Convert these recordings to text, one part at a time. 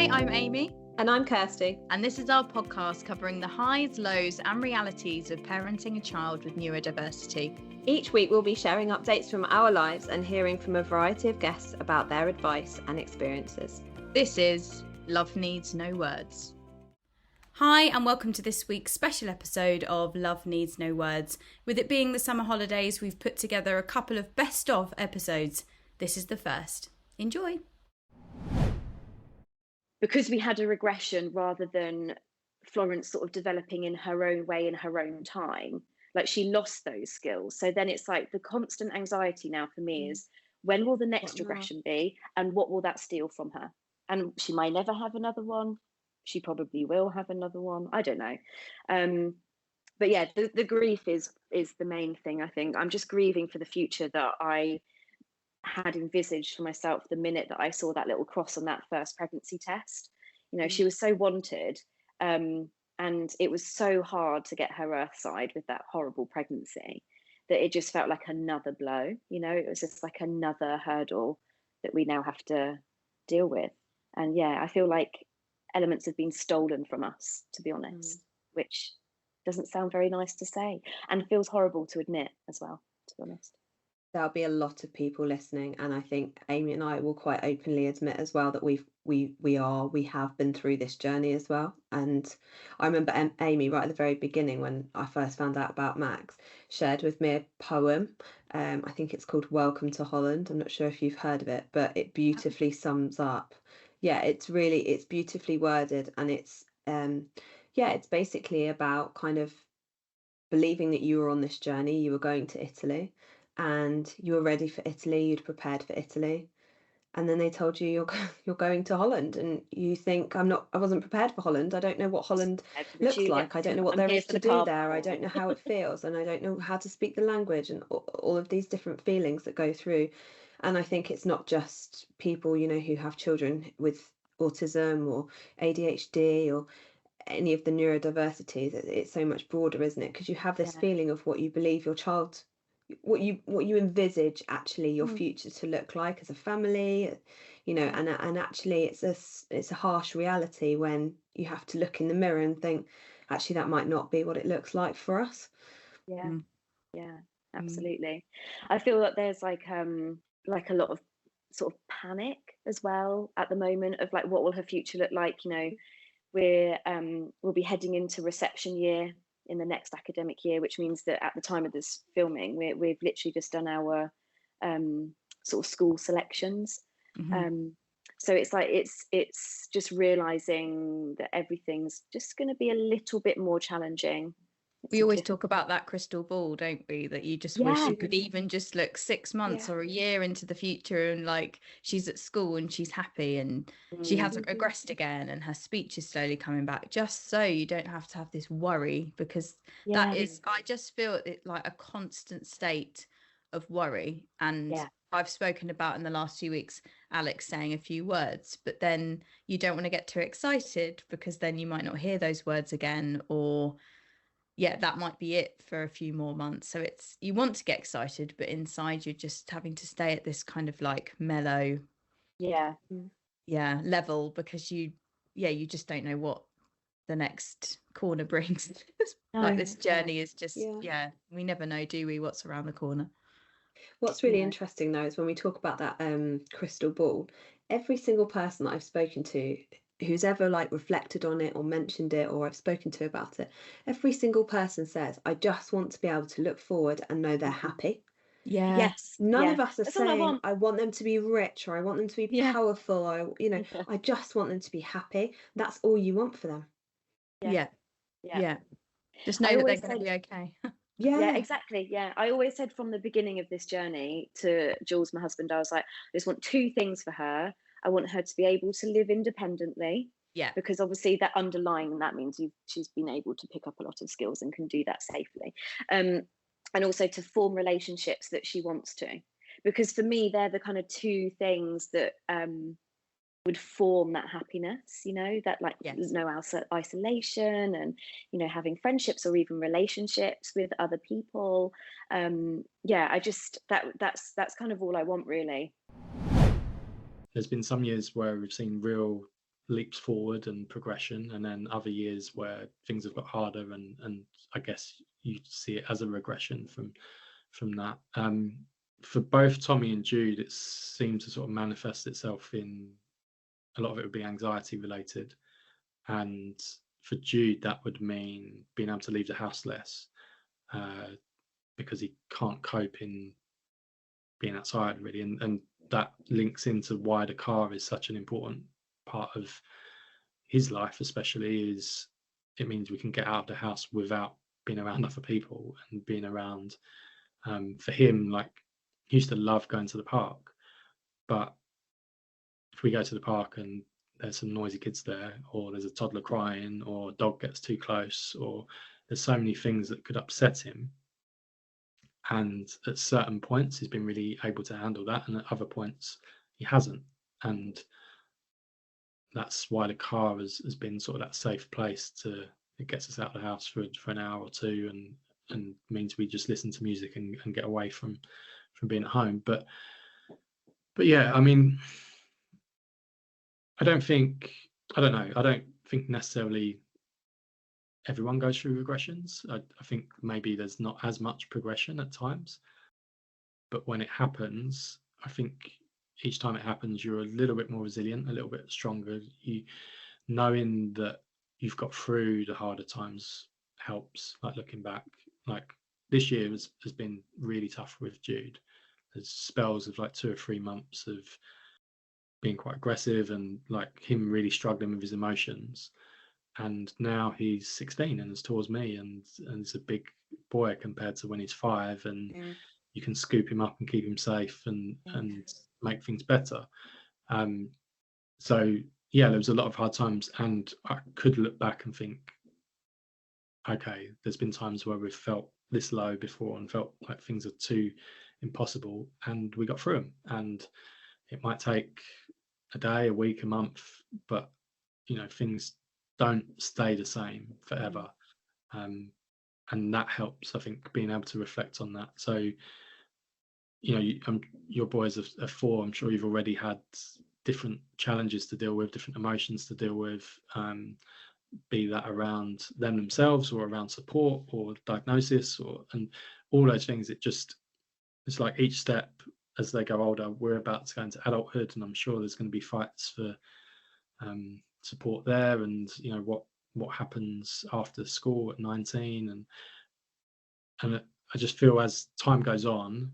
Hi, I'm Amy. And I'm Kirsty. And this is our podcast covering the highs, lows and realities of parenting a child with neurodiversity. Each week we'll be sharing updates from our lives and hearing from a variety of guests about their advice and experiences. This is Love Needs No Words. Hi, and welcome to this week's special episode of Love Needs No Words. With it being the summer holidays, we've put together a couple of best of episodes. This is the first. Enjoy. Because we had a regression rather than Florence sort of developing in her own way in her own time, like she lost those skills. So then it's like the constant anxiety now for me is, when will the next regression be, and what will that steal from her? And she might never have another one. She probably will have another one. I don't know. But yeah, the grief is the main thing. I think I'm just grieving for the future that I had envisaged for myself the minute that I saw that little cross on that first pregnancy test. You know, she was so wanted, and it was so hard to get her earthside with that horrible pregnancy that it just felt like another blow. You know, it was just like another hurdle that we now have to deal with. And yeah, I feel like elements have been stolen from us, to be honest, which doesn't sound very nice to say and feels horrible to admit as well, to be honest. There'll be a lot of people listening, and I think Amy and I will quite openly admit as well that we have been through this journey as well. And I remember Amy right at the very beginning, when I first found out about Max, shared with me a poem. I think it's called Welcome to Holland. I'm not sure if you've heard of it, but it beautifully sums up. Yeah, it's beautifully worded, and it's basically about kind of believing that you were on this journey, you were going to Italy, and you were ready for Italy, you'd prepared for Italy, and then they told you you're going to Holland, and you think, I wasn't prepared for Holland. I don't know what Holland looks like. I don't know what there is to do there. I don't know how it feels, and I don't know how to speak the language, and all of these different feelings that go through. And I think it's not just people, you know, who have children with autism or ADHD or any of the neurodiversities. It's so much broader, isn't it? Because you have this feeling of what you believe your child, what you envisage actually your future to look like as a family, you know, and actually it's a harsh reality when you have to look in the mirror and think, actually that might not be what it looks like for us. Yeah, absolutely. I feel that there's like a lot of sort of panic as well at the moment of like, what will her future look like? You know, we'll be heading into reception year in the next academic year, which means that at the time of this filming, we've literally just done our sort of school selections. So it's like it's just realizing that everything's just going to be a little bit more challenging. We always talk about that crystal ball, don't we? That you just wish you could even just look 6 months or a year into the future, and like she's at school and she's happy and she hasn't regressed again and her speech is slowly coming back, just so you don't have to have this worry, because that is, I just feel it like a constant state of worry. And I've spoken about in the last few weeks Alex saying a few words, but then you don't want to get too excited because then you might not hear those words again, or that might be it for a few more months. So it's, you want to get excited, but inside you're just having to stay at this kind of like mellow level, because you just don't know what the next corner brings. Like this journey is just we never know, do we, what's around the corner. What's really interesting though is when we talk about that crystal ball, every single person that I've spoken to who's ever like reflected on it or mentioned it, or I've spoken to about it, every single person says, I just want to be able to look forward and know they're happy. None of us are saying I want them to be rich, or I want them to be powerful, or I just want them to be happy. That's all you want for them. Just know that they're going to be okay. Yeah, exactly. I always said from the beginning of this journey to Jules, my husband, I was like, I just want two things for her. I want her to be able to live independently, because obviously that underlying, that means she's been able to pick up a lot of skills and can do that safely, and also to form relationships that she wants to, because for me they're the kind of two things that would form that happiness, you know, that like no isolation, and having friendships or even relationships with other people. I just that's kind of all I want, really. There's been some years where we've seen real leaps forward and progression, and then other years where things have got harder, and I guess you see it as a regression from that. For both Tommy and Jude, it seemed to sort of manifest itself in a lot of it would be anxiety related, and for Jude that would mean being able to leave the house less, because he can't cope in being outside really, and that links into why the car is such an important part of his life, especially, is it means we can get out of the house without being around other people and being around, for him, like, he used to love going to the park, but if we go to the park and there's some noisy kids there, or there's a toddler crying, or a dog gets too close, or there's so many things that could upset him, and at certain points he's been really able to handle that, and at other points he hasn't, and that's why the car has been sort of that safe place to, it gets us out of the house for an hour or two, and means we just listen to music and get away from being at home. But yeah, I mean, I don't think necessarily everyone goes through regressions. I think maybe there's not as much progression at times, but when it happens, I think each time it happens, you're a little bit more resilient, a little bit stronger. You knowing that you've got through the harder times helps. Like, looking back, like, this year has been really tough with Jude. There's spells of like 2 or 3 months of being quite aggressive and like him really struggling with his emotions. And now he's 16 and as tall as me, and he's a big boy compared to when he's 5, and you can scoop him up and keep him safe and make things better. So yeah, there was a lot of hard times, and I could look back and think, okay, there's been times where we've felt this low before and felt like things are too impossible, and we got through them. And it might take a day, a week, a month, but you know, things don't stay the same forever. And that helps, I think, being able to reflect on that. So, you know, your boys are 4. I'm sure you've already had different challenges to deal with, different emotions to deal with, be that around them themselves or around support or diagnosis, and all those things. It's like each step as they go older, we're about to go into adulthood, and I'm sure there's going to be fights for support there, and you know what happens after school at 19, and I just feel as time goes on,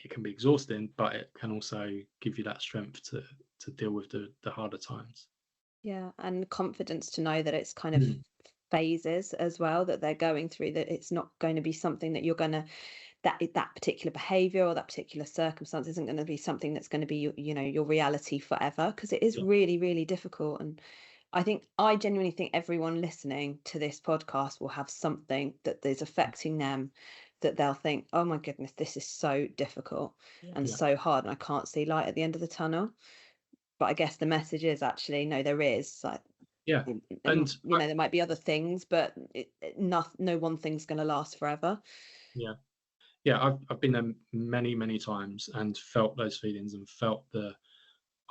it can be exhausting, but it can also give you that strength to deal with the harder times. Yeah, and confidence to know that it's kind of phases as well that they're going through, that it's not going to be something that you're going to, that particular behavior or that particular circumstance isn't going to be something that's going to be your reality forever, because it is really, really difficult. And I genuinely think everyone listening to this podcast will have something that is affecting them, that they'll think, oh my goodness, this is so difficult and so hard, and I can't see light at the end of the tunnel. But I guess the message is actually, no, there is, like, and there might be other things, but no one thing's going to last forever. I've been there many times and felt those feelings and felt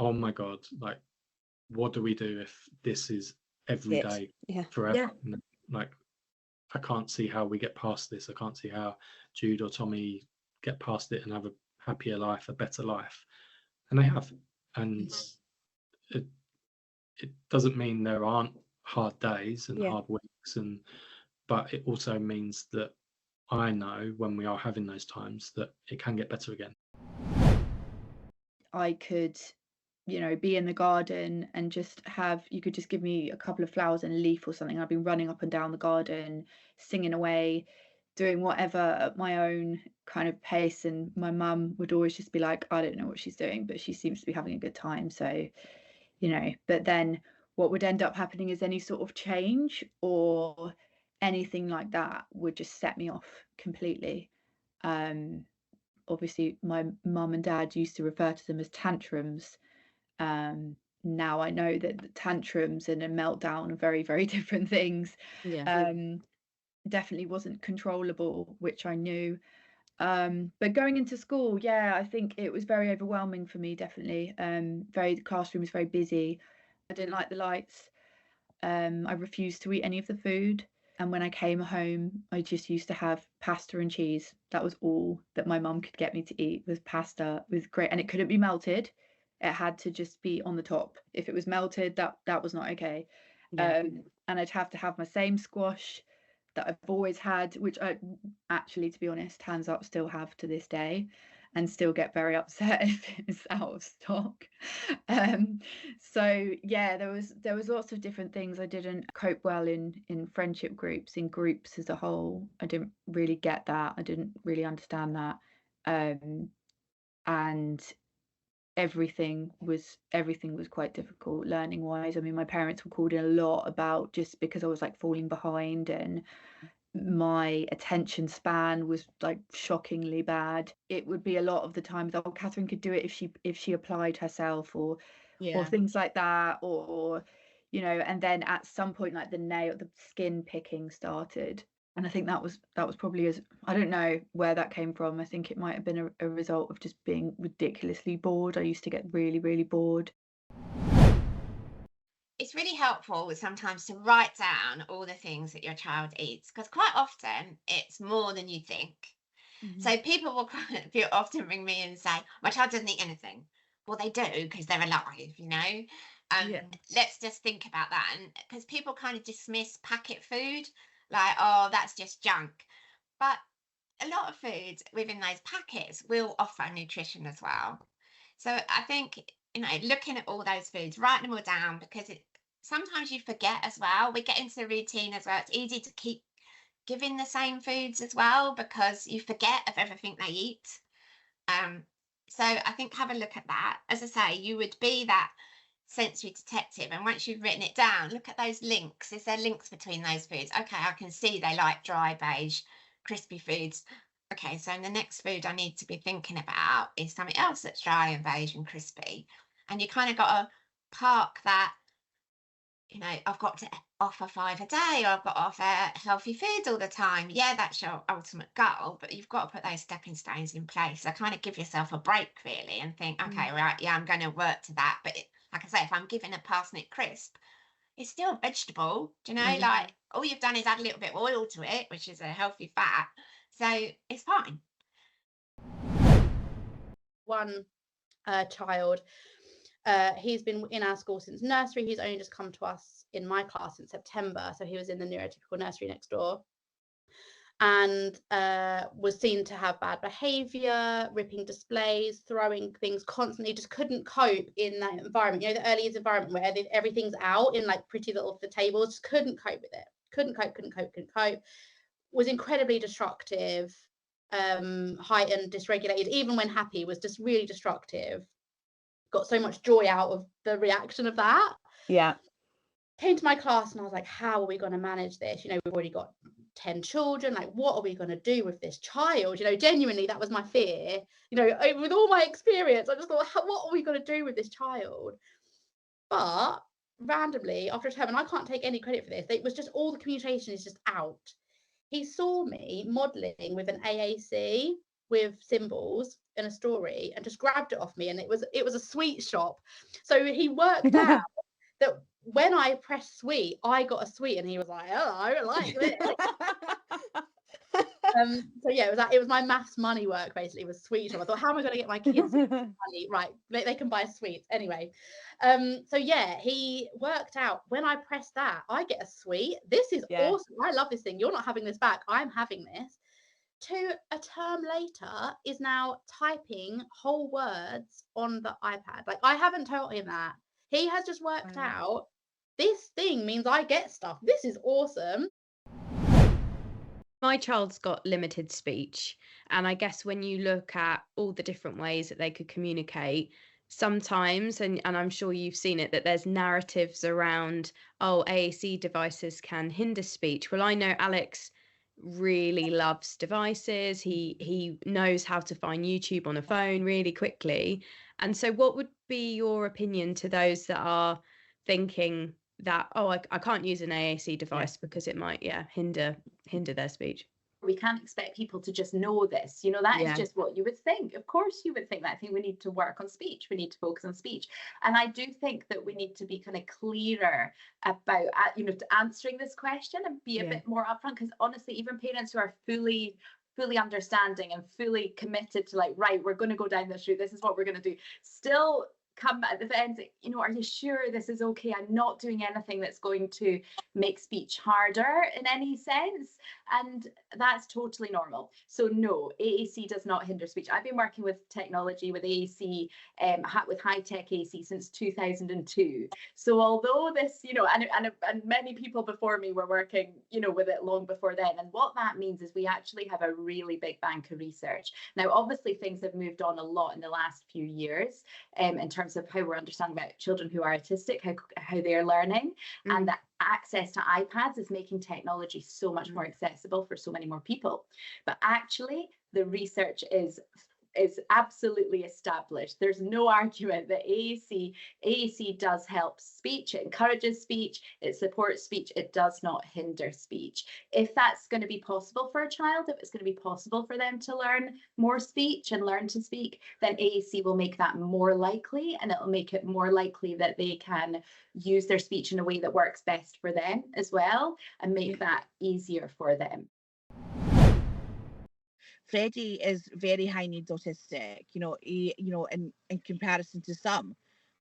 oh my god, like, what do we do if this is every day forever? Like, I can't see how we get past this. I can't see how Jude or Tommy get past it and have a happier life, a better life, and they have. And it doesn't mean there aren't hard days and hard weeks, but it also means that I know when we are having those times that it can get better again. I could, be in the garden and you could just give me a couple of flowers and a leaf or something. I've been running up and down the garden, singing away, doing whatever at my own kind of pace. And my mum would always just be like, I don't know what she's doing, but she seems to be having a good time. So, but then what would end up happening is any sort of change or anything like that would just set me off completely. Obviously my mum and dad used to refer to them as tantrums. Now I know that the tantrums and a meltdown are very, very different things. Definitely wasn't controllable, which I knew. But going into school, I think it was very overwhelming for me, definitely. The classroom was very busy. I didn't like the lights. I refused to eat any of the food. And when I came home, I just used to have pasta and cheese. That was all that my mum could get me to eat, was pasta with and it couldn't be melted. It had to just be on the top. If it was melted, that was not okay. And I'd have to have my same squash that I've always had, which I actually, to be honest, hands up, still have to this day, and still get very upset if it's out of stock. So yeah, there was lots of different things. I didn't cope well in friendship groups, in groups as a whole. I didn't really get that. I didn't really understand that. And everything was quite difficult learning wise. I mean, my parents were called in a lot about, just because I was like falling behind, and my attention span was like shockingly bad. It would be a lot of the times, oh, Catherine could do it if she applied herself, or things like that, or and then at some point, like the skin picking started. And I think that was probably, as I don't know where that came from. I think it might have been a result of just being ridiculously bored. I used to get really, really bored. It's really helpful sometimes to write down all the things that your child eats, because quite often it's more than you think. So people will often ring me and say, my child doesn't eat anything. Well, they do, because they're alive. Let's just think about that. And because people kind of dismiss packet food, like, oh, that's just junk. But a lot of foods within those packets will offer nutrition as well. So I think, looking at all those foods, writing them all down, because sometimes you forget as well. We get into the routine as well. It's easy to keep giving the same foods as well, because you forget of everything they eat. So I think have a look at that. As I say, you would be that sensory detective, and once you've written it down, look at those links. Is there links between those foods? Okay, I can see they like dry, beige, crispy foods. Okay, so the next food I need to be thinking about is something else that's dry and beige and crispy. And you kind of got to park that, I've got to offer 5 a day, or I've got to offer healthy food all the time. Yeah, that's your ultimate goal, but you've got to put those stepping stones in place. So kind of give yourself a break, really, and think, okay, right, yeah, I'm going to work to that. But like I say, if I'm giving a parsnip crisp, it's still a vegetable, like all you've done is add a little bit of oil to it, which is a healthy fat. So it's fine. One child, he's been in our school since nursery. He's only just come to us in my class in September. So he was in the neurotypical nursery next door, and was seen to have bad behavior, ripping displays, throwing things constantly, just couldn't cope in that environment. The early years environment where everything's out in like pretty little the tables, just couldn't cope with it. Couldn't cope. Was incredibly destructive, heightened, dysregulated. Even when happy, was just really destructive. Got so much joy out of the reaction of that. Yeah. Came to my class and I was like, how are we going to manage this? We've already got 10 children. Like, what are we going to do with this child? Genuinely, that was my fear. With all my experience, I just thought, what are we going to do with this child? But randomly, after a term, and I can't take any credit for this, it was just all the communication is just out. He saw me modelling with an AAC with symbols in a story and just grabbed it off me, and it was a sweet shop. So he worked out that when I pressed sweet, I got a sweet, and he was like, oh, I don't like this. So yeah, it was my maths money work, basically. It was sweet shop. I thought, how am I going to get my kids money? Right, they can buy sweets anyway. So yeah, he worked out, when I press that, I get a sweet. This is awesome. I love this thing. You're not having this back. I'm having this. To a term later is now typing whole words on the iPad. Like, I haven't told him that. He has just worked out, this thing means I get stuff. This is awesome. My child's got limited speech, and I guess when you look at all the different ways that they could communicate, sometimes, and I'm sure you've seen it, that there's narratives around, oh, AAC devices can hinder speech. Well, I know Alex really loves devices. He knows how to find YouTube on a phone really quickly. And so what would be your opinion to those that are thinking that, oh, I can't use an AAC device because it might hinder their speech? We can't expect people to just know this. You know, that is just what you would think. Of course you would think that. I think we need to work on speech. We need to focus on speech. And I do think that we need to be kind of clearer about, you know, answering this question and be a bit more upfront, because honestly, even parents who are fully understanding and fully committed to, like, right, we're going to go down this route, this is what we're going to do, still come at the end, you know, are you sure this is okay? I'm not doing anything that's going to make speech harder in any sense. And that's totally normal. So no, AAC does not hinder speech. I've been working with technology, with AAC, with high-tech AAC since 2002. So although this, you know, and many people before me were working, you know, with it long before then. And what that means is we actually have a really big bank of research. Now, obviously, things have moved on a lot in the last few years, in terms of how we're understanding about children who are autistic, how they're learning, and that access to iPads is making technology so much more accessible for so many more people. But actually, the research is absolutely established. There's no argument that AAC does help speech. It encourages speech, it supports speech, it does not hinder speech. If that's going to be possible for a child, if it's going to be possible for them to learn more speech and learn to speak, then AAC will make that more likely, and it'll make it more likely that they can use their speech in a way that works best for them as well, and make that easier for them. Freddie is very high needs autistic, you know, in comparison to some.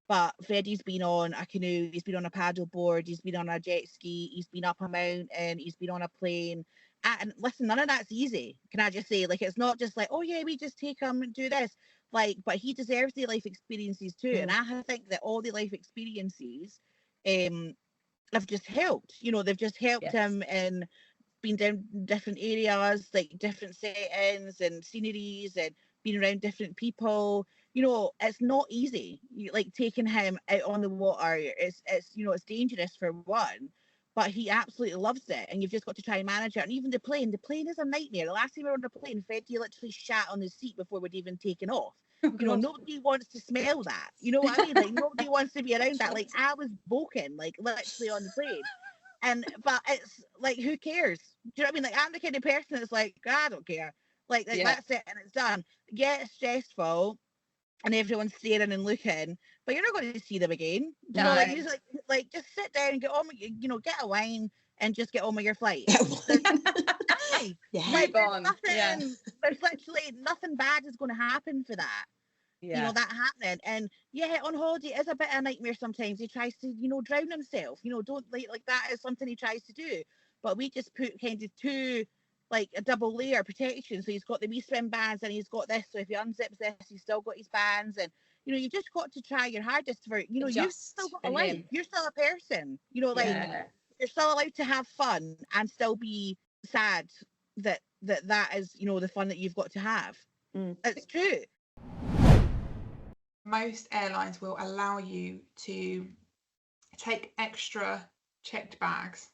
But Freddie's been on a canoe, he's been on a paddle board, he's been on a jet ski, he's been up a mountain, he's been on a plane. And listen, none of that's easy. Can I just say, like, it's not just like, oh yeah, we just take him and do this. Like, but he deserves the life experiences too. And I think that all the life experiences have just helped. You know, they've just helped him in been down different areas, like different settings and sceneries, and being around different people. You know, it's not easy. Like taking him out on the water, it's you know, it's dangerous for one, but he absolutely loves it, and you've just got to try and manage it. And even the plane is a nightmare. The last time we were on the plane, Freddie literally shat on the seat before we'd even taken off. You know, nobody wants to smell that. You know what I mean? Like nobody wants to be around that. Like I was boking, like literally on the plane. But it's like, who cares? Do you know what I mean? Like I'm the kind of person that's like, I don't care. Like that's it and it's done. Yeah, it's stressful and everyone's staring and looking, but you're not going to see them again. You know, like you just like just sit down and get on with, you know, get a wine and just get on with your flight. There's nothing, there's literally nothing bad is going to happen for that. You know, that happening. And on holiday it is a bit of a nightmare sometimes. He tries to, you know, drown himself, you know, don't like that is something he tries to do, but we just put kind of two, like a double layer protection. So he's got the wee swim bands and he's got this, so if he unzips this he's still got his bands. And you know, you just got to try your hardest for, you know, you've still got a life, you're still a person, you know, like you're still allowed to have fun and still be sad that is, you know, the fun that you've got to have. It's true. Most airlines will allow you to take extra checked bags.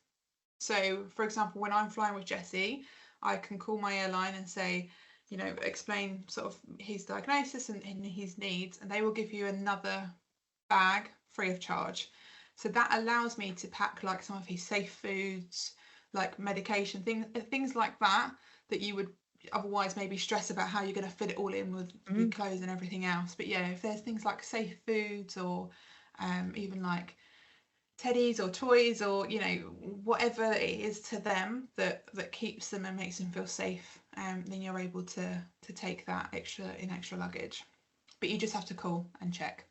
So, for example, when I'm flying with Jesse, I can call my airline and say, you know, explain sort of his diagnosis and his needs, and they will give you another bag free of charge. So that allows me to pack like some of his safe foods, like medication, things like that you would otherwise maybe stress about how you're going to fit it all in with your clothes and everything else. But yeah, if there's things like safe foods or even like teddies or toys or, you know, whatever it is to them that keeps them and makes them feel safe, then you're able to take that extra luggage. But you just have to call and check.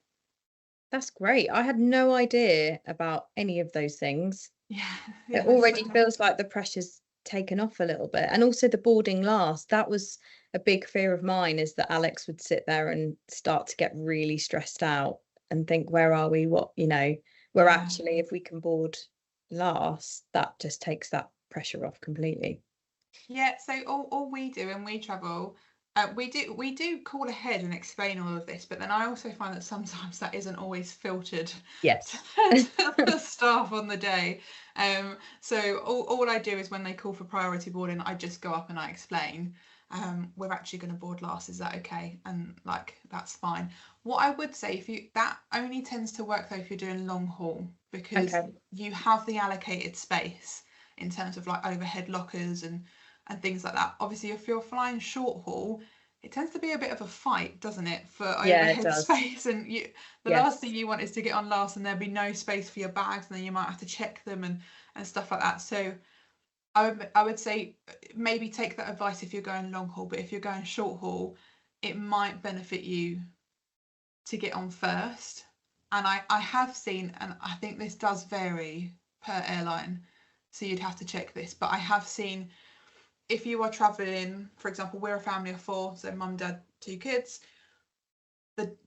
That's great. I had no idea about any of those things. It already feels like the pressure's taken off a little bit. And also the boarding last, that was a big fear of mine, is that Alex would sit there and start to get really stressed out and think, where are we, what, you know, where actually if we can board last, that just takes that pressure off completely. So all we do when we travel, we do call ahead and explain all of this, but then I also find that sometimes that isn't always filtered to the staff on the day. So all I do is when they call for priority boarding, I just go up and I explain, we're actually going to board last, is that okay? And like, that's fine. What I would say, that only tends to work though if you're doing long haul, because you have the allocated space in terms of like overhead lockers and and things like that. Obviously, if you're flying short haul, it tends to be a bit of a fight, doesn't it, for overhead space? And the last thing you want is to get on last and there be no space for your bags, and then you might have to check them and stuff like that. So I would say maybe take that advice if you're going long haul, but if you're going short haul, it might benefit you to get on first. And I have seen, and I think this does vary per airline, so you'd have to check this, but I have seen, if you are traveling, for example, we're a family of 4, so mum, dad, 2 kids,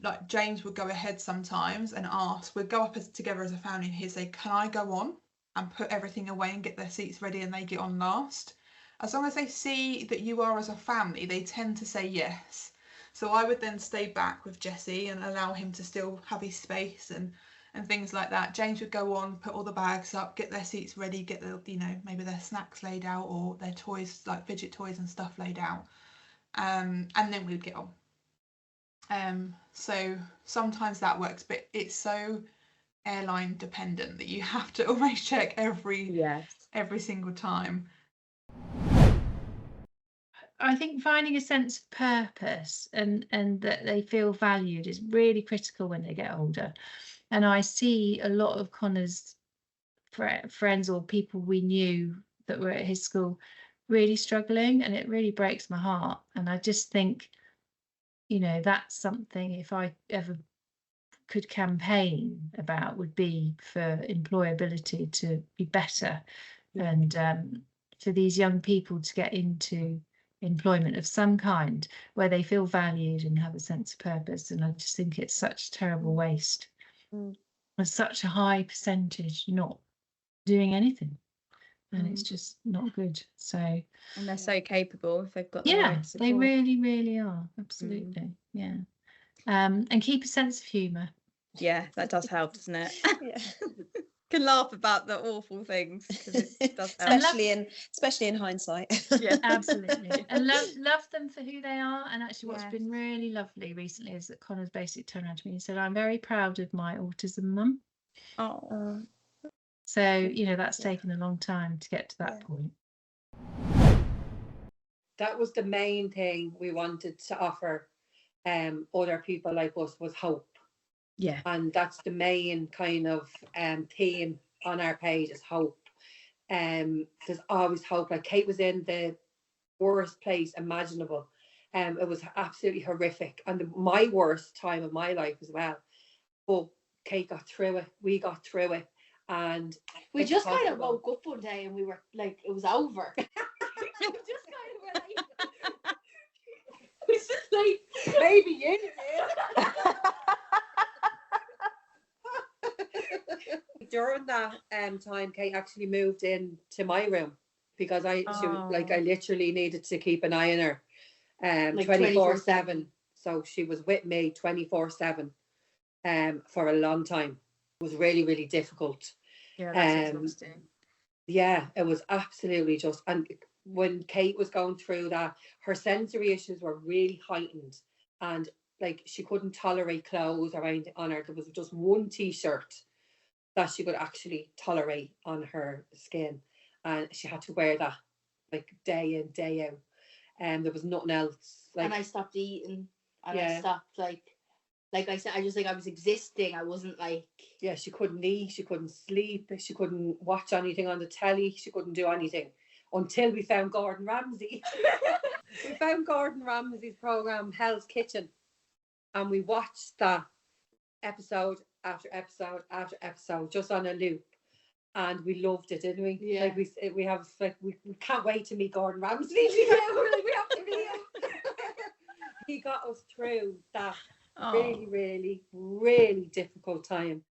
like James would go ahead sometimes and ask, we'd go up together as a family, and he'd say, can I go on and put everything away and get their seats ready, and they get on last? As long as they see that you are as a family, they tend to say yes. So I would then stay back with Jesse and allow him to still have his space and things like that. James would go on, put all the bags up, get their seats ready, get the, maybe their snacks laid out or their toys, like fidget toys and stuff, laid out. And then we'd get on. So sometimes that works, but it's so airline dependent that you have to almost check every single time. I think finding a sense of purpose and that they feel valued is really critical when they get older. And I see a lot of Connor's friends or people we knew that were at his school really struggling, and it really breaks my heart. And I just think, that's something, if I ever could campaign about, would be for employability to be better, and for these young people to get into employment of some kind where they feel valued and have a sense of purpose. And I just think it's such a terrible waste. There's such a high percentage not doing anything, and it's just not good. So, and they're so capable if they've got the right support. They really are, absolutely. And keep a sense of humour. That does help, doesn't it? Can laugh about the awful things, because it does help. especially in hindsight. Absolutely. And love them for who they are. And actually what's been really lovely recently is that Connor's basically turned around to me and said, I'm very proud of my autism mum. So that's taken a long time to get to that point. That was the main thing we wanted to offer other people like us, was hope. And that's the main kind of theme on our page, is hope. There's always hope. Like, Kate was in the worst place imaginable. It was absolutely horrific, and my worst time of my life as well. But Kate got through it. We got through it, and we just kind of woke up one day and we were like, it was over. We just kind of were like, it's just like, maybe you did. During that time, Kate actually moved into my room, because I literally needed to keep an eye on her 24/7. So she was with me 24/7 for a long time. It was really, really difficult. That's exhausting. It was absolutely just. And when Kate was going through that, her sensory issues were really heightened, and like, she couldn't tolerate clothes or anything on her. There was just one t-shirt that she could actually tolerate on her skin, and she had to wear that like day in, day out, and there was nothing else. And I stopped eating, and I stopped like I said, I just think I was existing. I wasn't like, she couldn't eat, she couldn't sleep, she couldn't watch anything on the telly, she couldn't do anything until we found Gordon Ramsay. We found Gordon Ramsay's program Hell's Kitchen, and we watched that episode after episode after episode, just on a loop, and we loved it, didn't we? Like, we can't wait to meet Gordon Ramsay. We have to meet him. He got us through that really, really, really difficult time.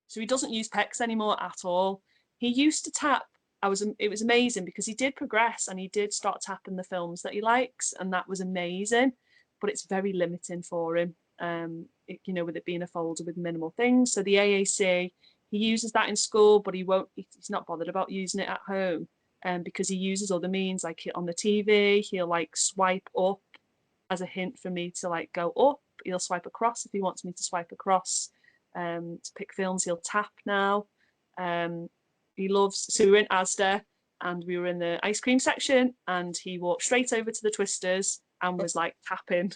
So he doesn't use PECs anymore at all. He used to tap. It was amazing, because he did progress and he did start tapping the films that he likes, and that was amazing. But it's very limiting for him. With it being a folder with minimal things. So the AAC, he uses that in school, but he's not bothered about using it at home, because he uses other means, like on the TV, he'll like swipe up as a hint for me to like go up. He'll swipe across if he wants me to swipe across. To pick films, he'll tap now. He loves, so we were in Asda, and we were in the ice cream section, and he walked straight over to the Twisters and was like tapping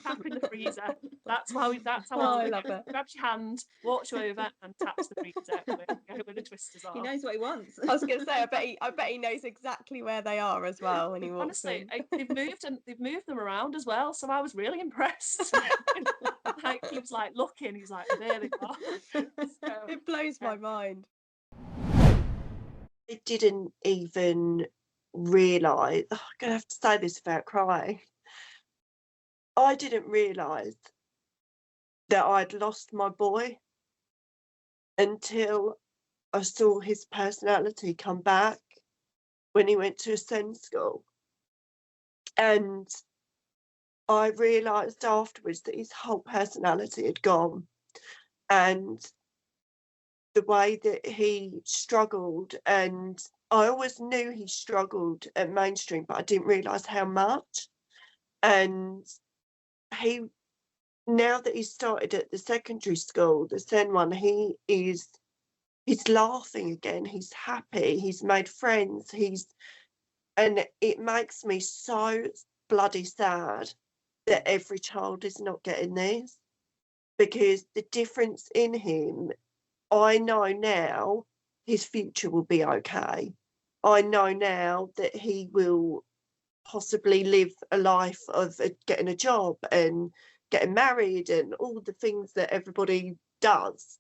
tapping the freezer. That's how I love it. grabs your hand, walks you over and taps the freezer where the Twisters are. He knows what he wants. I was going to say, I bet he knows exactly where they are as well when he walks Honestly, in. they've moved them around as well, so I was really impressed. Like, he was like looking, he's like, there they are. So, it blows my mind. I didn't even realise, I'm going to have to say this without crying. I didn't realise that I'd lost my boy until I saw his personality come back when he went to Ascend School. And I realised afterwards that his whole personality had gone. And the way that he struggled, and I always knew he struggled at mainstream, but I didn't realise how much. And now that he's started at the secondary school, the Sen one, he's laughing again, he's happy, he's made friends, and it makes me so bloody sad that every child is not getting this, because the difference in him, I know now his future will be okay. I know now that he will possibly live a life of getting a job and getting married and all the things that everybody does.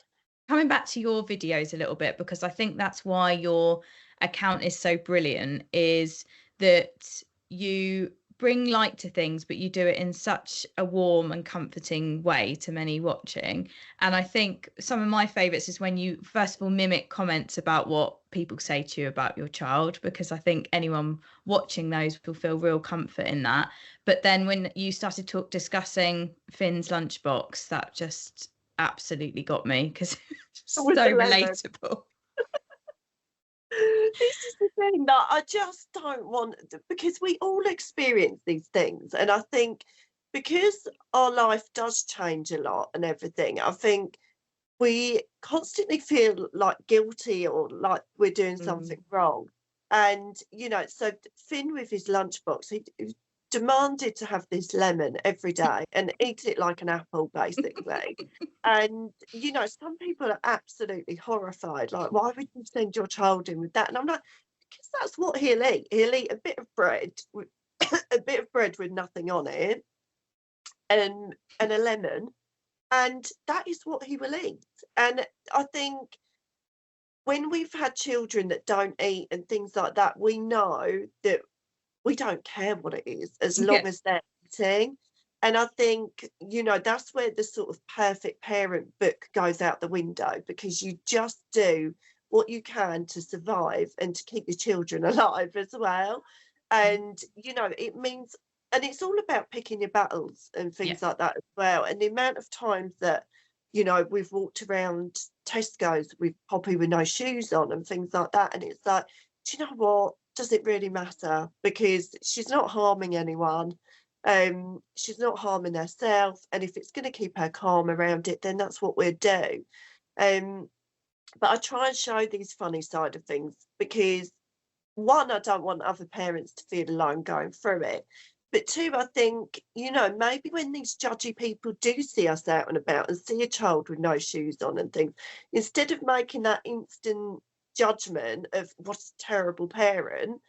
Coming back to your videos a little bit, because I think that's why your account is so brilliant, is that you bring light to things, but you do it in such a warm and comforting way to many watching. And I think some of my favorites is when you first of all mimic comments about what people say to you about your child, because I think anyone watching those will feel real comfort in that. But then when you started discussing Finn's lunchbox, that just absolutely got me, because it's so relatable. This is the thing that I just don't want, because we all experience these things, and I think because our life does change a lot and everything, I think we constantly feel like guilty or like we're doing something wrong. And so Finn with his lunchbox, he demanded to have this lemon every day and eat it like an apple, basically. And some people are absolutely horrified, like, why would you send your child in with that? And I'm like, because that's what he'll eat. He'll eat a bit of bread with a bit of bread with nothing on it, and a lemon, and that is what he will eat. And I think when we've had children that don't eat and things like that, we know that we don't care what it is as long as they're eating. And I think, that's where the sort of perfect parent book goes out the window, because you just do what you can to survive and to keep your children alive as well. And, it means, and it's all about picking your battles and things like that as well. And the amount of times that, we've walked around Tesco's with Poppy with no shoes on and things like that. And it's like, do you know what? Does it really matter? Because she's not harming anyone. She's not harming herself. And if it's going to keep her calm around it, then that's what we'll do. But I try and show these funny side of things, because one, I don't want other parents to feel alone going through it. But two, I think, maybe when these judgy people do see us out and about and see a child with no shoes on and things, instead of making that instant judgment of what a terrible parent,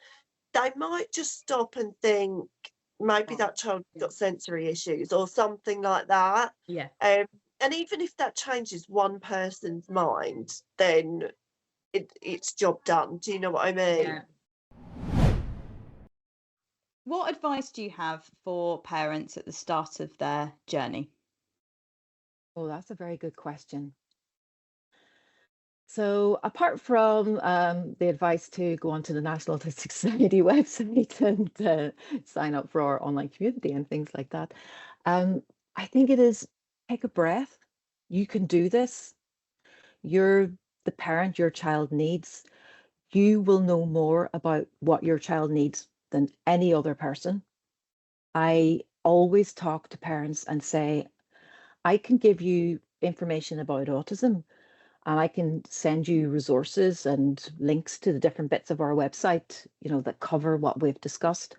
they might just stop and think maybe that child's got sensory issues or something like that. And even if that changes one person's mind, then it's job done. Do you know what I mean? What advice do you have for parents at the start of their journey? Oh, that's a very good question. So apart from the advice to go onto the National Autistic Society website and sign up for our online community and things like that, I think it is take a breath. You can do this. You're the parent your child needs. You will know more about what your child needs than any other person. I always talk to parents and say, I can give you information about autism. And I can send you resources and links to the different bits of our website, that cover what we've discussed.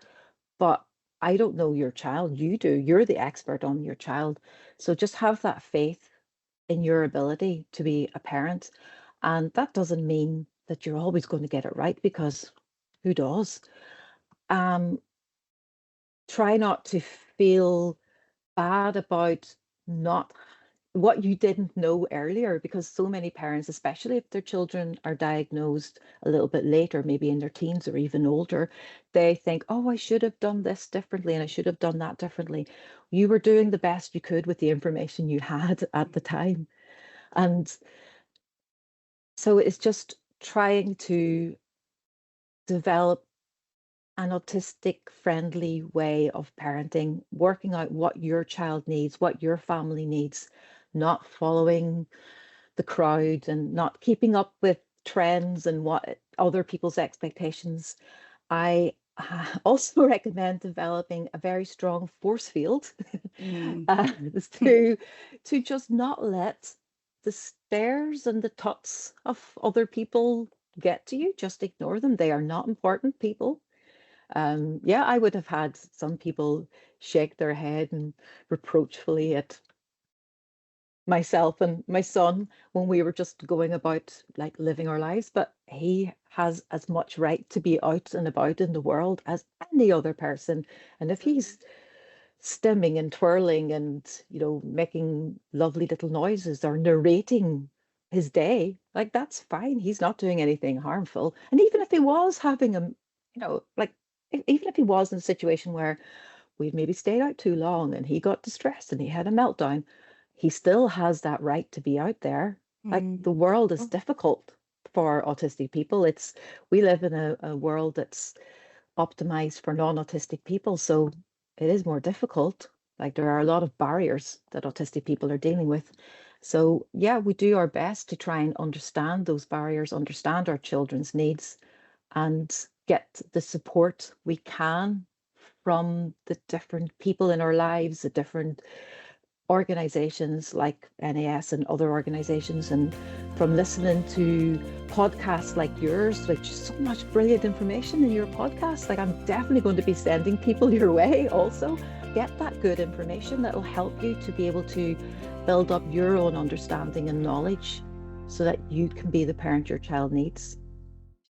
But I don't know your child. You do. You're the expert on your child. So just have that faith in your ability to be a parent. And that doesn't mean that you're always going to get it right, because who does? Try not to feel bad about not what you didn't know earlier, because so many parents, especially if their children are diagnosed a little bit later, maybe in their teens or even older, they think, oh, I should have done this differently and I should have done that differently. You were doing the best you could with the information you had at the time. And so it's just trying to develop an autistic friendly way of parenting, working out what your child needs, what your family needs, not following the crowd and not keeping up with trends and what other people's expectations. I also recommend developing a very strong force field to just not let the stares and the tuts of other people get to you. Just ignore them. They are not important people. Yeah, I would have had some people shake their head and reproachfully at myself and my son when we were just going about like living our lives, but he has as much right to be out and about in the world as any other person. And if he's stimming and twirling and making lovely little noises or narrating his day, like, that's fine. He's not doing anything harmful. And even if he was having even if he was in a situation where we'd maybe stayed out too long and he got distressed and he had a meltdown, he still has that right to be out there. Like, the world is difficult for autistic people. We live in a world that's optimized for non-autistic people, so it is more difficult. Like, there are a lot of barriers that autistic people are dealing with. So yeah, we do our best to try and understand those barriers, understand our children's needs, and get the support we can from the different people in our lives, the different organizations like NAS and other organizations, and from listening to podcasts like yours, which is so much brilliant information in your podcast. Like, I'm definitely going to be sending people your way also. Get that good information that will help you to be able to build up your own understanding and knowledge so that you can be the parent your child needs.